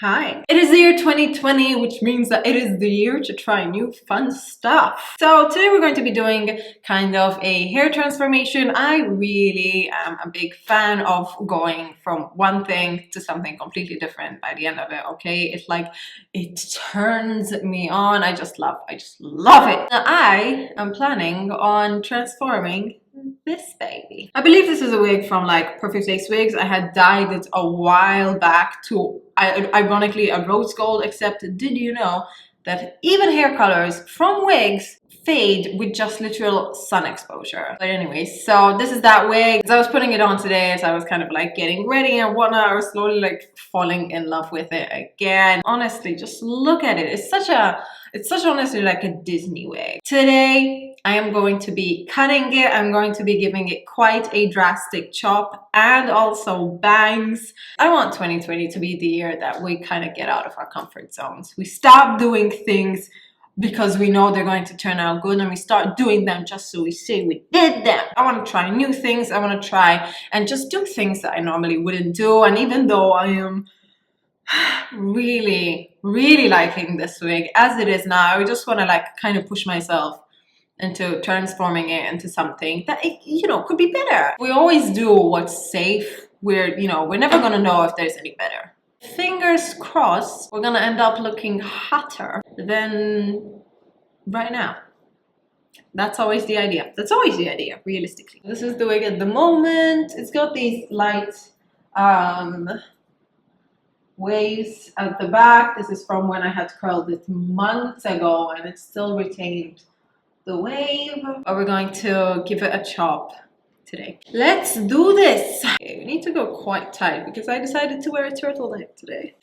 Hi. It is the year 2020, which means that it is the year to try new fun stuff. So today we're going to be doing kind of a hair transformation. I really am a big fan of going from one thing to something completely different by the end of it, okay? It's like, it turns me on. I just love it. Now, I am planning on transforming this baby. I believe this is a wig from like Perfect Lace Wigs. I had dyed it a while back to ironically a rose gold, except did you know that even hair colors from wigs fade with just literal sun exposure? But anyway, so this is that wig. As I was putting it on today, as I was kind of like getting ready and whatnot, I was slowly like falling in love with it again. Honestly, just look at it. It's such honestly like a Disney wig. Today I am going to be cutting it. I'm going to be giving it quite a drastic chop and also bangs. I want 2020 to be the year that we kind of get out of our comfort zones. We stop doing things because we know they're going to turn out good, and we start doing them just so we say we did them. I want to try new things. I want to try and just do things that I normally wouldn't do. And even though I am really liking this wig as it is now, I just want to like kind of push myself into transforming it into something that could be better. We always do what's safe. We're never gonna know if there's any better. Fingers crossed we're gonna end up looking hotter than right now. That's always the idea. Realistically. This is the wig at the moment. It's got these light waves at the back. This is from when I had curled it months ago, and it still retained the wave. But we're going to give it a chop today. Let's do this. Okay, we need to go quite tight because I decided to wear a turtleneck today.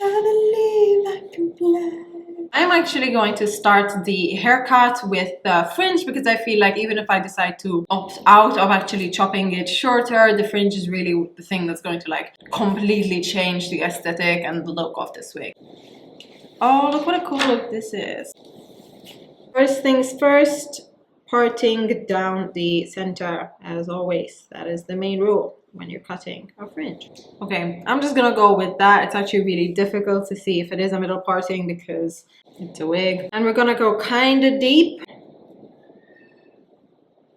I'm actually going to start the haircut with the fringe because I feel like even if I decide to opt out of actually chopping it shorter, the fringe is really the thing that's going to like completely change the aesthetic and the look of this wig. Oh, look what a cool look this is. First things first, parting down the center as always. That is the main rule when you're cutting a fringe. Okay, I'm just gonna go with that. It's actually really difficult to see if it is a middle parting because it's a wig. And we're gonna go kind of deep.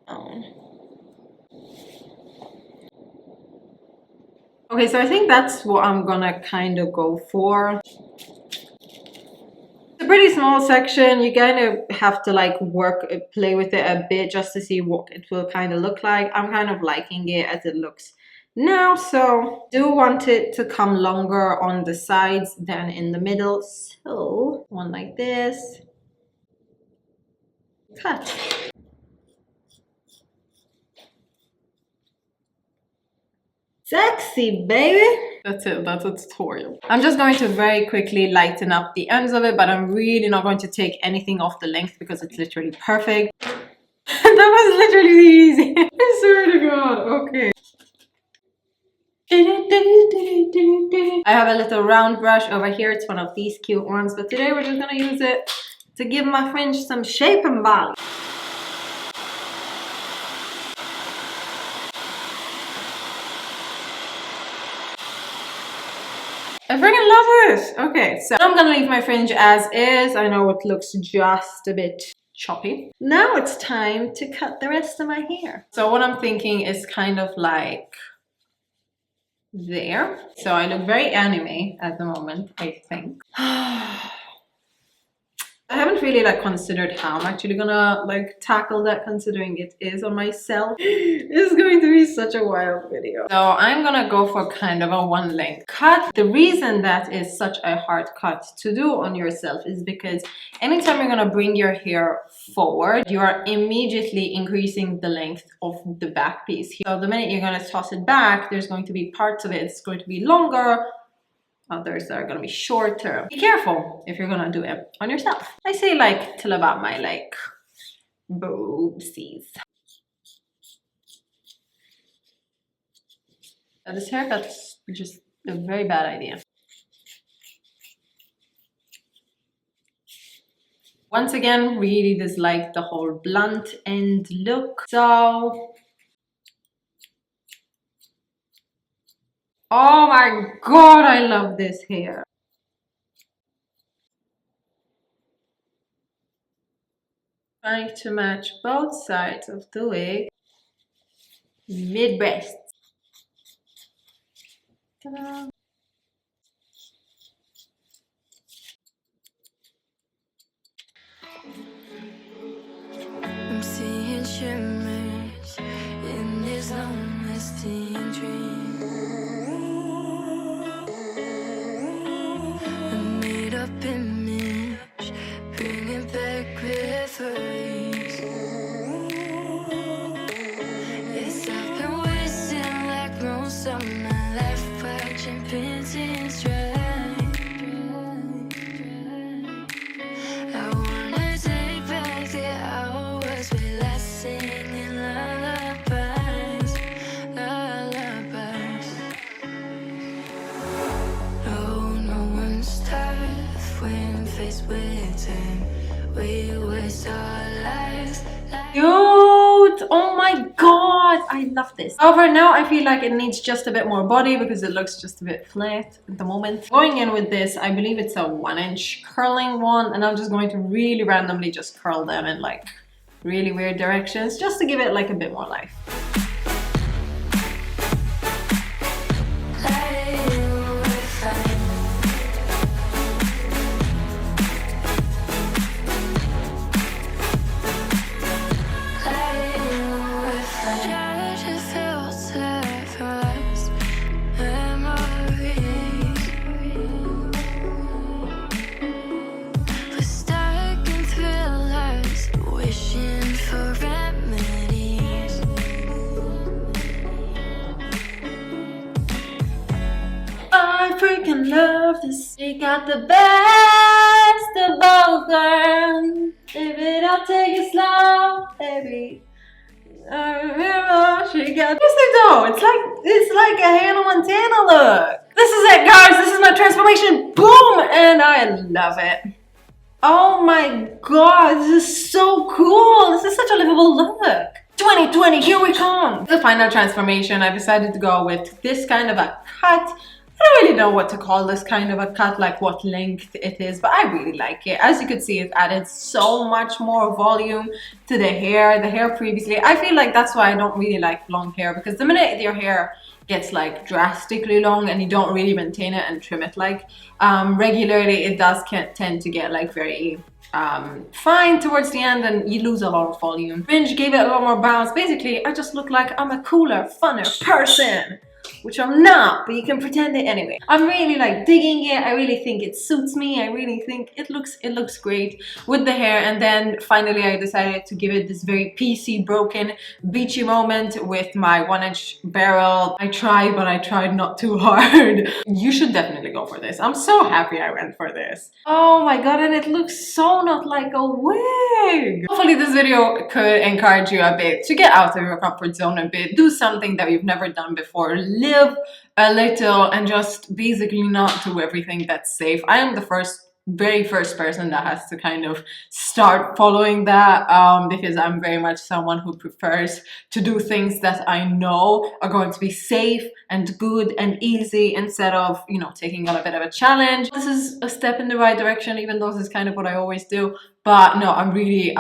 Oh. Okay, so I think that's what I'm gonna kind of go for. A pretty small section. You kind of have to like play with it a bit just to see what it will kind of look like. I'm kind of liking it as it looks now, so do want it to come longer on the sides than in the middle. So one like this, cut. Sexy, baby. That's it. That's a tutorial. I'm just going to very quickly lighten up the ends of it, but I'm really not going to take anything off the length because it's literally perfect. That was literally easy. I swear to God. Okay. I have a little round brush over here. It's one of these cute ones, but today we're just gonna use it to give my fringe some shape and body. I freaking love this. Okay, so I'm gonna leave my fringe as is. I know it looks just a bit choppy. Now it's time to cut the rest of my hair. So what I'm thinking is kind of like there. So I look very anime at the moment, I think. I haven't really like considered how I'm actually gonna like tackle that, considering it is on myself. It's going to be such a wild video. So I'm gonna go for kind of a one length cut. The reason that is such a hard cut to do on yourself is because anytime you're gonna bring your hair forward, you are immediately increasing the length of the back piece. So the minute you're gonna toss it back, there's going to be parts of it it's going to be longer, others are gonna be shorter. Be careful if you're gonna do it on yourself. I say like till about my like boobsies. This haircut's just a very bad idea. Once again, really dislike the whole blunt end look. So oh my God, I love this hair. Trying to match both sides of the wig. Mid-breast. Ta-da! I'm seeing shimmers in this long-lasting dream. A made-up image, bringing back memories. Yes, I've been wasting like most of my life, watching paintings dry. I wanna take back the hours we last singing lullabies, lullabies. No one's tough when faced with time. We waste our lives. Cute! Oh my god, I love this. However, now I feel like it needs just a bit more body because it looks just a bit flat at the moment. Going in with this, I believe it's a 1-inch curling one, and I'm just going to really randomly just curl them in like really weird directions just to give it like a bit more life. I freaking love this. She got the best of both worlds. Baby, I'll take it slow, baby. She got this though. It's like a Hannah Montana look. This is it, guys. This is my transformation. Boom, and I love it. Oh my god, this is so cool. This is such a livable look. 2020, here we come. The final transformation, I decided to go with this kind of a cut. I don't really know what to call this kind of a cut, like what length it is, but I really like it. As you can see, it added so much more volume to the hair. The hair previously, I feel like that's why I don't really like long hair, because the minute your hair gets like drastically long and you don't really maintain it and trim it like regularly, it does tend to get like very fine towards the end and you lose a lot of volume. Fringe gave it a lot more bounce. Basically, I just look like I'm a cooler, funner person, which I'm not, but you can pretend it anyway. I'm really like digging it. I really think it suits me. I really think it looks great with the hair. And then finally I decided to give it this very PC broken beachy moment with my 1-inch barrel. I tried, but I tried not too hard. You should definitely go for this. I'm so happy I went for this. Oh my god, and it looks so not like a wig. Hopefully this video could encourage you a bit to get out of your comfort zone a bit. Do something that you've never done before. Live a little and just basically not do everything that's safe. I am the very first person that has to kind of start following that because I'm very much someone who prefers to do things that I know are going to be safe and good and easy instead of, you know, taking on a bit of a challenge. This is a step in the right direction, even though this is kind of what I always do. But no, I'm really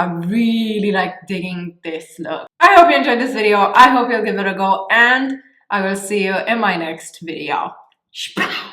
like digging this look. I hope you enjoyed this video. I hope you'll give it a go, and I will see you in my next video.